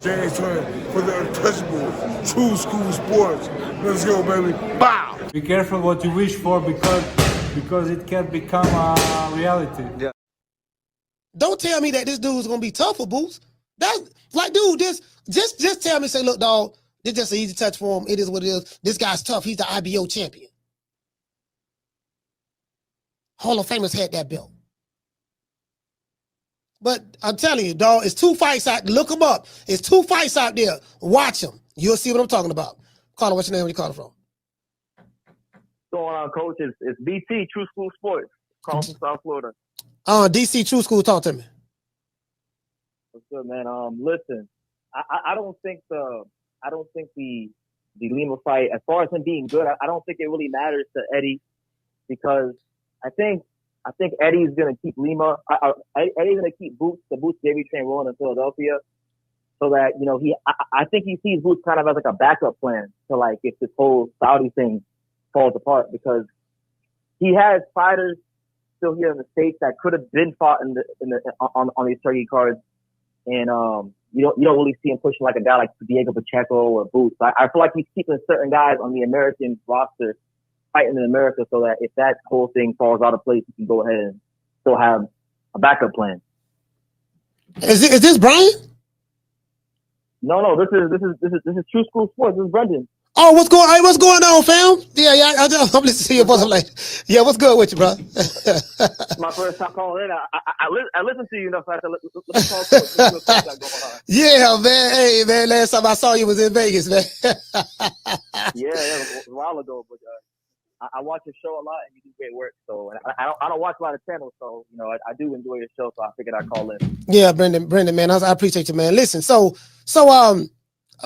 James Twin for the untouchable true school sports. Let's go, baby. Bow. Be careful what you wish for because it can become a reality. Yeah. Don't tell me that this dude's gonna be tough for Boots. That's like, dude, just tell me, say, look, dog, this just an easy touch for him. It is what it is. This guy's tough. He's the IBO champion. Hall of Famers had that belt. But I'm telling you, dog, it's 2 fights out. Look them up. It's 2 fights out there. Watch them. You'll see what I'm talking about. Caller, what's your name? Where you calling from? What's going on, Coach? It's BT, True School Sports. Calling from South Florida. DC True School, talk to me. What's good, man? Listen, I don't think the Lima fight, as far as him being good, I don't think it really matters to Eddie, because I think Eddie's gonna keep Lima. Eddie's gonna keep the Boots Davy train rolling in Philadelphia, so that I think he sees Boots kind of as like a backup plan to, like, if this whole Saudi thing falls apart, because he has fighters still here in the States that could have been fought on these Turkey cards, and you don't really see him pushing like a guy like Diego Pacheco or Boots. I feel like he's keeping certain guys on the American roster fighting in America, so that if that whole thing falls out of place, he can go ahead and still have a backup plan. Is this Brian? No, this is True School Sports. This is Brendan. Oh, what's going on, fam? Yeah, I'm listening to your voice. I'm like, yeah, what's good with you, bro? It's my first time calling in. I listen to you enough. So I said, let's call Coach. What's going on? Yeah, man. Hey, man, last time I saw you was in Vegas, man. Yeah, it was a while ago, but I watch your show a lot, and you do great work. So, and I don't watch a lot of channels, so I do enjoy your show. So I figured I'd call in. Yeah, Brendan, man, I appreciate you, man. Listen, so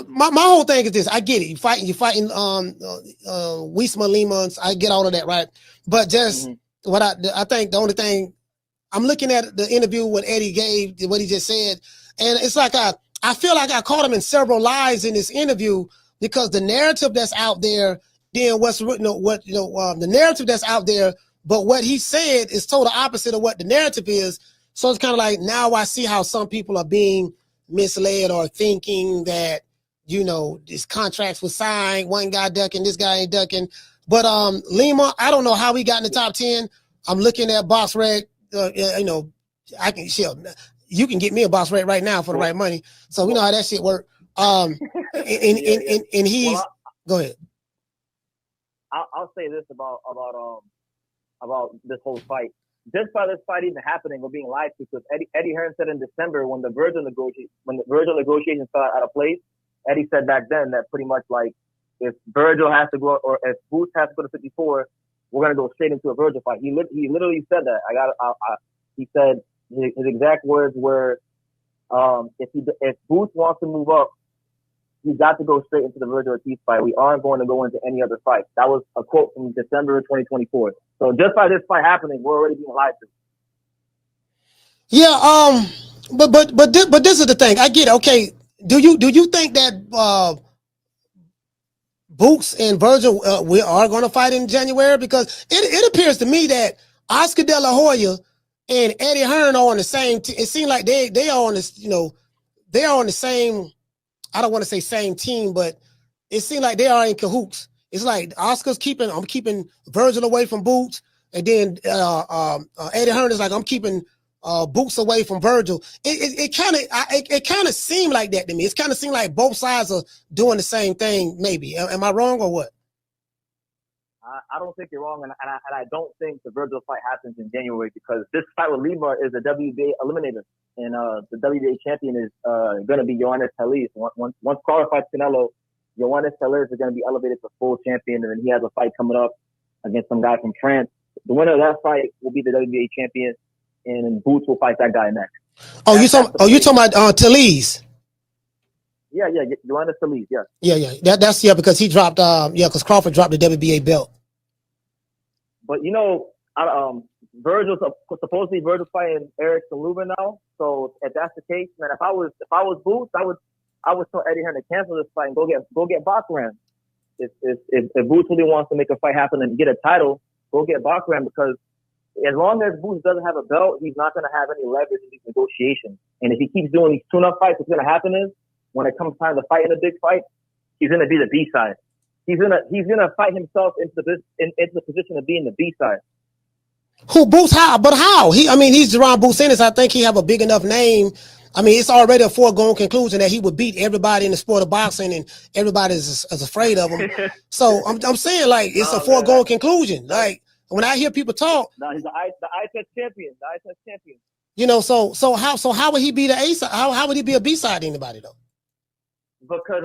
my whole thing is this. I get it. You're fighting Wisma Lima. I get all of that, right? But just what I think the only thing I'm looking at the interview what Eddie gave, what he just said, and it's like I feel like I caught him in several lies in this interview, because the narrative that's out there, then the narrative that's out there, but what he said is total opposite of what the narrative is. So it's kind of like, now I see how some people are being misled or thinking that, this contracts was signed, one guy ducking, this guy ain't ducking. But Lima, I don't know how he got in the top 10. I'm looking at box rec. I can you can get me a box rec right now for the right money. So we know how that shit work. And he's go ahead. I'll say this about this whole fight. Just by this fight even happening or being lied to, because Eddie Hearn said in December when the Vergil negotiations fell out of place, Eddie said back then that pretty much, like, if Vergil has to go, or if Boots has to go to 54, we're gonna go straight into a Vergil fight. He literally said that. He said his exact words were, if Boots wants to move up, he's got to go straight into the Vergil Ortiz fight. We aren't going to go into any other fight. That was a quote from December 2024. So just by this fight happening, we're already being lied to. Yeah, but this is the thing. I get it. Okay, do you think that Boots and Vergil we are going to fight in January? Because it appears to me that Oscar De La Hoya and Eddie Hearn are on the same. It seems like they are on this. They are on the same. I don't want to say same team, but it seems like they are in cahoots. It's like I'm keeping Vergil away from Boots, and then Eddie Hearn is like, I'm keeping Boots away from Vergil. It kind of seemed like that to me. It kind of seemed like both sides are doing the same thing. Maybe am I wrong or what? I don't think you're wrong, and I don't think the Vergil fight happens in January, because this fight with Lima is a WBA eliminator, and the WBA champion is going to be Jaron Ennis. Once Carter fights Canelo, Jaron Ennis is going to be elevated to full champion, and then he has a fight coming up against some guy from France. The winner of that fight will be the WBA champion, and Boots will fight that guy next. You talking about Talise? Yeah, Jaron Ennis, yeah. Yeah. That's because he dropped. Because Crawford dropped the WBA belt. But supposedly Vergil's fighting Erickson Lubin now. So if that's the case, man, if I was Boots, I would tell Eddie Hearn to cancel this fight and go get Bachram. If Boots really wants to make a fight happen and get a title, go get Bachram, because as long as Boots doesn't have a belt, he's not going to have any leverage in these negotiations. And if he keeps doing these tune-up fights, what's going to happen is when it comes time to fight in a big fight, he's gonna be the B side. He's gonna fight himself into the position of being the B side. Who Boots? How? But how? He's Jaron Boots Ennis. I think he have a big enough name. I mean, it's already a foregone conclusion that he would beat everybody in the sport of boxing, and everybody is afraid of him. So I'm saying, like, it's a foregone conclusion. Like, when I hear people talk, no, he's the eye test champion. The eye test champion. You know, so how would he be the A side? How would he be a B side to anybody though? Because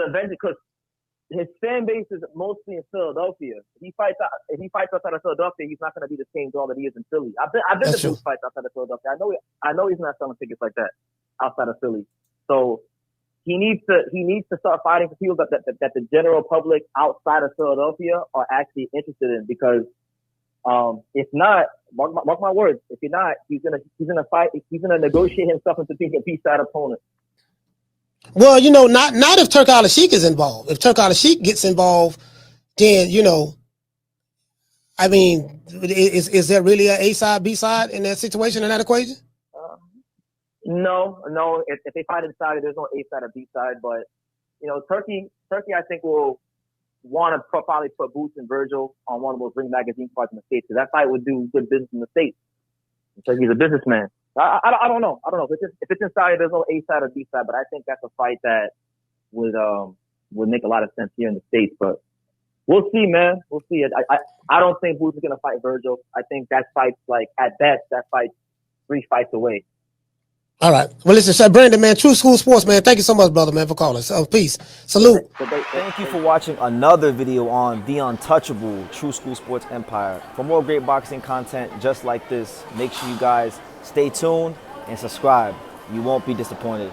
his fan base is mostly in Philadelphia. If he fights outside of Philadelphia, he's not going to be the same draw that he is in Philly. I've been to Boots fights outside of Philadelphia. I know he's not selling tickets like that outside of Philly. So he needs to start fighting for people that the general public outside of Philadelphia are actually interested in. Because if not, mark my words, if you're not, he's gonna fight. He's gonna negotiate himself into being a B side opponent. Well, you know, not if Turk Al-Sheikh is involved. If Turk Al-Sheikh gets involved, then, you know, I mean, is there really a A side, B side in that situation, in that equation? No. If they fight inside, there's no A side or B side. But, you know, Turkey, I think will want to probably put Boots and Vergil on one of those Ring Magazine fights in the States. Because that fight would do good business in the States. Because he's a businessman. I don't know. If it's inside, there's no A side or B side, but I think that's a fight that would make a lot of sense here in the States. But we'll see, man. We'll see. I don't think Boots is gonna fight Vergil. I think that fight's like, at best, that fight's 3 fights away. All right. Well, listen, Brandon, man, True School Sports, man. Thank you so much, brother, man, for calling. So, peace. Salute. Thank you for watching another video on the untouchable True School Sports Empire. For more great boxing content just like this, make sure you guys stay tuned and subscribe. You won't be disappointed.